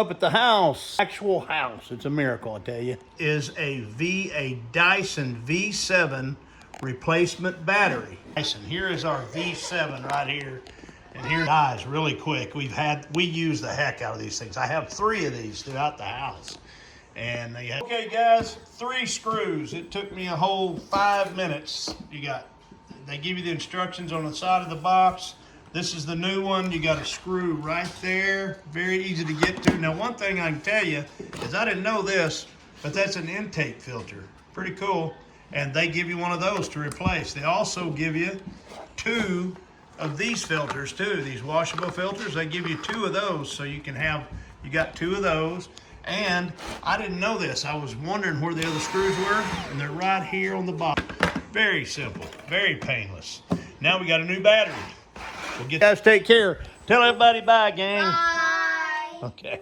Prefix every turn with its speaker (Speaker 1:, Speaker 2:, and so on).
Speaker 1: Up at the house, actual house, it's a miracle, I tell you. Is a Dyson V7 replacement battery. Dyson, here is our V7 right here. And here it dies really quick. We use the heck out of these things. I have 3 of these throughout the house. And okay guys, 3 screws. It took me a whole 5 minutes. They give you the instructions on the side of the box. This is the new one. You got a screw right there. Very easy to get to. Now, one thing I can tell you is I didn't know this, but that's an intake filter. Pretty cool. And they give you one of those to replace. They also give you 2 of these filters too. These washable filters, they give you 2 of those. So you got 2 of those. And I didn't know this. I was wondering where the other screws were, and they're right here on the bottom. Very simple, very painless. Now we got a new battery. You guys take care. Tell everybody bye, gang.
Speaker 2: Bye.
Speaker 1: Okay.